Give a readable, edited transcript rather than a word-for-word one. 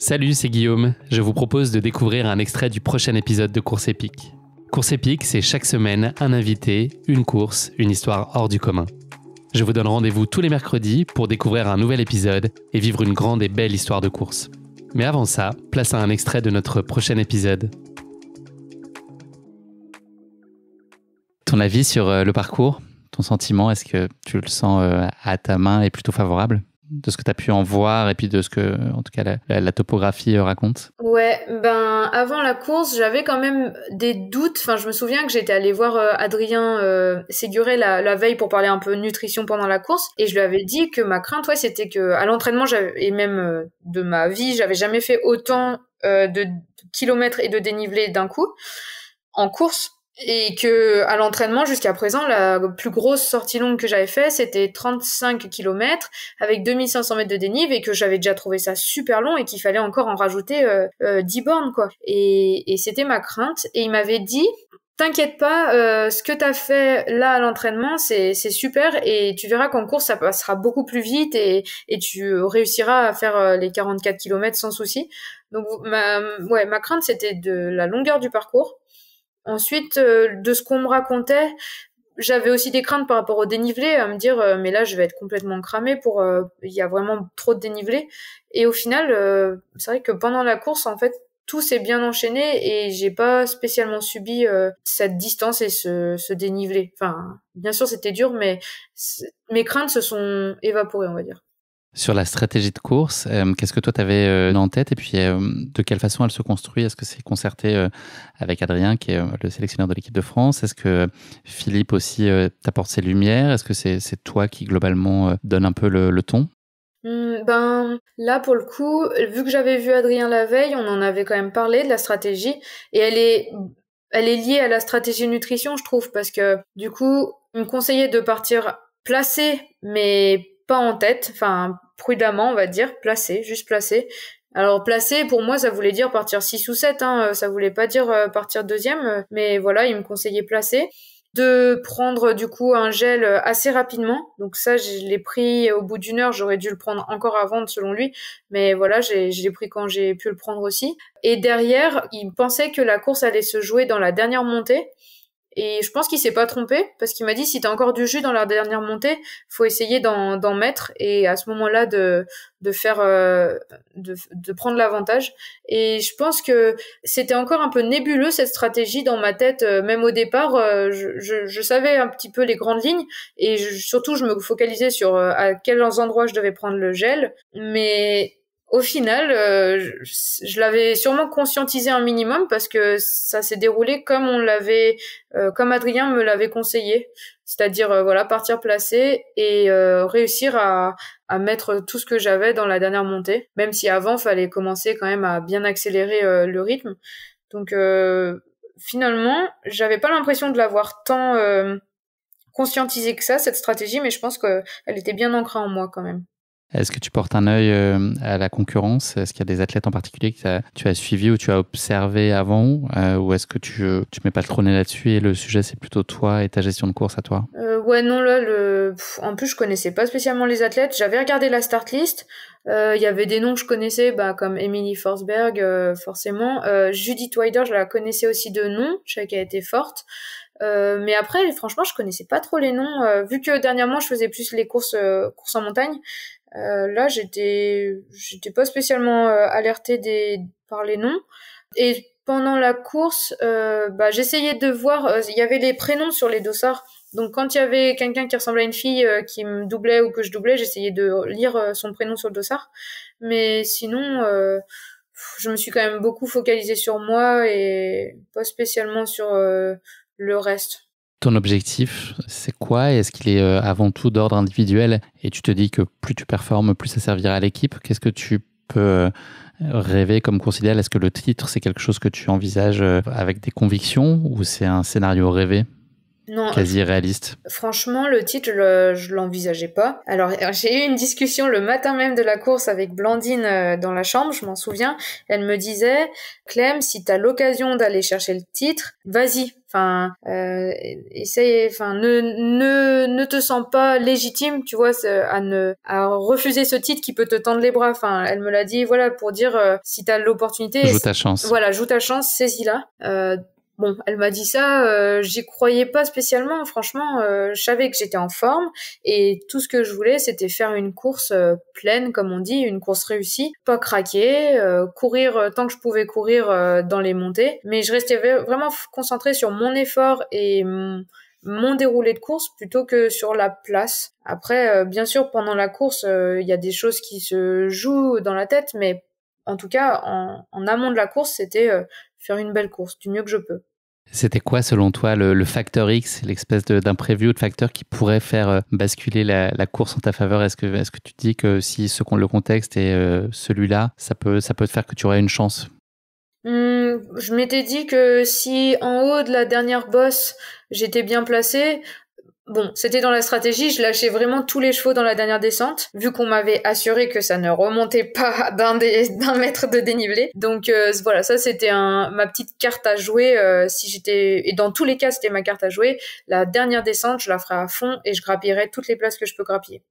Salut, c'est Guillaume. Je vous propose de découvrir un extrait du prochain épisode de Course épique. Course épique, c'est chaque semaine un invité, une course, une histoire hors du commun. Je vous donne rendez-vous tous les mercredis pour découvrir un nouvel épisode et vivre une grande et belle histoire de course. Mais avant ça, place à un extrait de notre prochain épisode. Ton avis sur le parcours, ton sentiment, est-ce que tu le sens à ta main est plutôt favorable ? De ce que tu as pu en voir et puis de ce que, en tout cas, la topographie raconte? Ouais, avant la course, j'avais quand même des doutes. Enfin, je me souviens que j'étais allée voir Adrien Séguret la veille pour parler un peu nutrition pendant la course, et je lui avais dit que ma crainte, c'était que à l'entraînement, et même de ma vie, j'avais jamais fait autant de kilomètres et de dénivelé d'un coup en course. Et que à l'entraînement, jusqu'à présent, la plus grosse sortie longue que j'avais fait, c'était 35 km avec 2500 mètres de dénive, et que j'avais déjà trouvé ça super long et qu'il fallait encore en rajouter 10 bornes, quoi. Et c'était ma crainte. Et il m'avait dit, t'inquiète pas, ce que t'as fait là à l'entraînement, c'est super, et tu verras qu'en course, ça passera beaucoup plus vite et tu réussiras à faire les 44 km sans souci. Donc, ma crainte, c'était de la longueur du parcours. Ensuite, de ce qu'on me racontait, j'avais aussi des craintes par rapport au dénivelé, à me dire mais là je vais être complètement cramée il y a vraiment trop de dénivelé. Et au final, c'est vrai que pendant la course, en fait, tout s'est bien enchaîné et j'ai pas spécialement subi cette distance et ce dénivelé. Enfin, bien sûr, c'était dur, mais mes craintes se sont évaporées, on va dire. Sur la stratégie de course, qu'est-ce que toi tu avais en tête, et puis de quelle façon elle se construit? Est-ce que c'est concerté avec Adrien, qui est le sélectionneur de l'équipe de France? Est-ce que Philippe aussi t'apporte ses lumières? Est-ce que c'est toi qui globalement donne un peu le ton? Là, pour le coup, vu que j'avais vu Adrien la veille, on en avait quand même parlé de la stratégie, et elle est liée à la stratégie nutrition, je trouve, parce que du coup, il me conseillait de partir placé, mais pas en tête, enfin prudemment, on va dire, placé, juste placé. Alors placé, pour moi, ça voulait dire partir 6 ou 7, hein, ça voulait pas dire partir deuxième, mais voilà, il me conseillait placé. De prendre du coup un gel assez rapidement, donc ça je l'ai pris au bout d'une heure, j'aurais dû le prendre encore avant selon lui, mais voilà, je l'ai pris quand j'ai pu le prendre aussi. Et derrière, il pensait que la course allait se jouer dans la dernière montée, et je pense qu'il s'est pas trompé, parce qu'il m'a dit, si t'as encore du jus dans la dernière montée, faut essayer d'en mettre, et à ce moment-là de faire de prendre l'avantage. Et je pense que c'était encore un peu nébuleux, cette stratégie, dans ma tête, même au départ. Je savais un petit peu les grandes lignes, et surtout je me focalisais sur à quels endroits je devais prendre le gel, mais au final, je l'avais sûrement conscientisé un minimum, parce que ça s'est déroulé comme comme Adrien me l'avait conseillé, c'est-à-dire voilà, partir placé et réussir à mettre tout ce que j'avais dans la dernière montée, même si avant fallait commencer quand même à bien accélérer le rythme. Donc finalement, j'avais pas l'impression de l'avoir tant conscientisé que ça, cette stratégie, mais je pense qu'elle était bien ancrée en moi quand même. Est-ce que tu portes un œil à la concurrence? Est-ce qu'il y a des athlètes en particulier que tu as suivi ou tu as observé avant, ou est-ce que tu mets pas le trône là-dessus et le sujet c'est plutôt toi et ta gestion de course à toi? Ouais, non, là, en plus je connaissais pas spécialement les athlètes. J'avais regardé la start list. Il y avait des noms que je connaissais, comme Emily Forsberg, forcément. Judith Wider, je la connaissais aussi de nom. Je savais qu'elle était forte. Mais après, franchement, je connaissais pas trop les noms. Vu que dernièrement, je faisais plus les courses en montagne. Là, j'étais pas spécialement alertée par les noms. Et pendant la course, j'essayais de voir. Il y avait les prénoms sur les dossards. Donc, quand il y avait quelqu'un qui ressemblait à une fille qui me doublait ou que je doublais, j'essayais de lire son prénom sur le dossard. Mais sinon, je me suis quand même beaucoup focalisée sur moi et pas spécialement sur le reste. Ton objectif, c'est quoi? Est-ce qu'il est avant tout d'ordre individuel et tu te dis que plus tu performes, plus ça servira à l'équipe? Qu'est-ce que tu peux rêver comme course idéale? Est-ce que le titre, c'est quelque chose que tu envisages avec des convictions, ou c'est un scénario rêvé? Non, quasi réaliste? Franchement, le titre, je l'envisageais pas. Alors, j'ai eu une discussion le matin même de la course avec Blandine dans la chambre, je m'en souviens. Elle me disait, Clem, si t'as l'occasion d'aller chercher le titre, vas-y. Enfin, essaye, enfin, ne te sens pas légitime, tu vois, à refuser ce titre qui peut te tendre les bras. Enfin, elle me l'a dit, voilà, pour dire si t'as l'opportunité, joue ta chance. Voilà, joue ta chance, saisis-la. Bon, elle m'a dit ça, j'y croyais pas spécialement, franchement, je savais que j'étais en forme et tout ce que je voulais c'était faire une course pleine, comme on dit, une course réussie, pas craquer, courir tant que je pouvais courir dans les montées, mais je restais vraiment concentrée sur mon effort et mon déroulé de course plutôt que sur la place. Après, bien sûr, pendant la course, il y a des choses qui se jouent dans la tête, mais en tout cas, en amont de la course, c'était faire une belle course, du mieux que je peux. C'était quoi, selon toi, le facteur X, l'espèce d'imprévu ou de facteur qui pourrait faire basculer la course en ta faveur? Est-ce que tu te dis que si le contexte est celui-là, ça peut te faire que tu aurais une chance? Je m'étais dit que si en haut de la dernière bosse, j'étais bien placée, bon, c'était dans la stratégie, je lâchais vraiment tous les chevaux dans la dernière descente, vu qu'on m'avait assuré que ça ne remontait pas d'un mètre de dénivelé. Donc voilà, ça c'était ma petite carte à jouer si j'étais, et dans tous les cas c'était ma carte à jouer. La dernière descente, je la ferai à fond et je grappillerai toutes les places que je peux grappiller.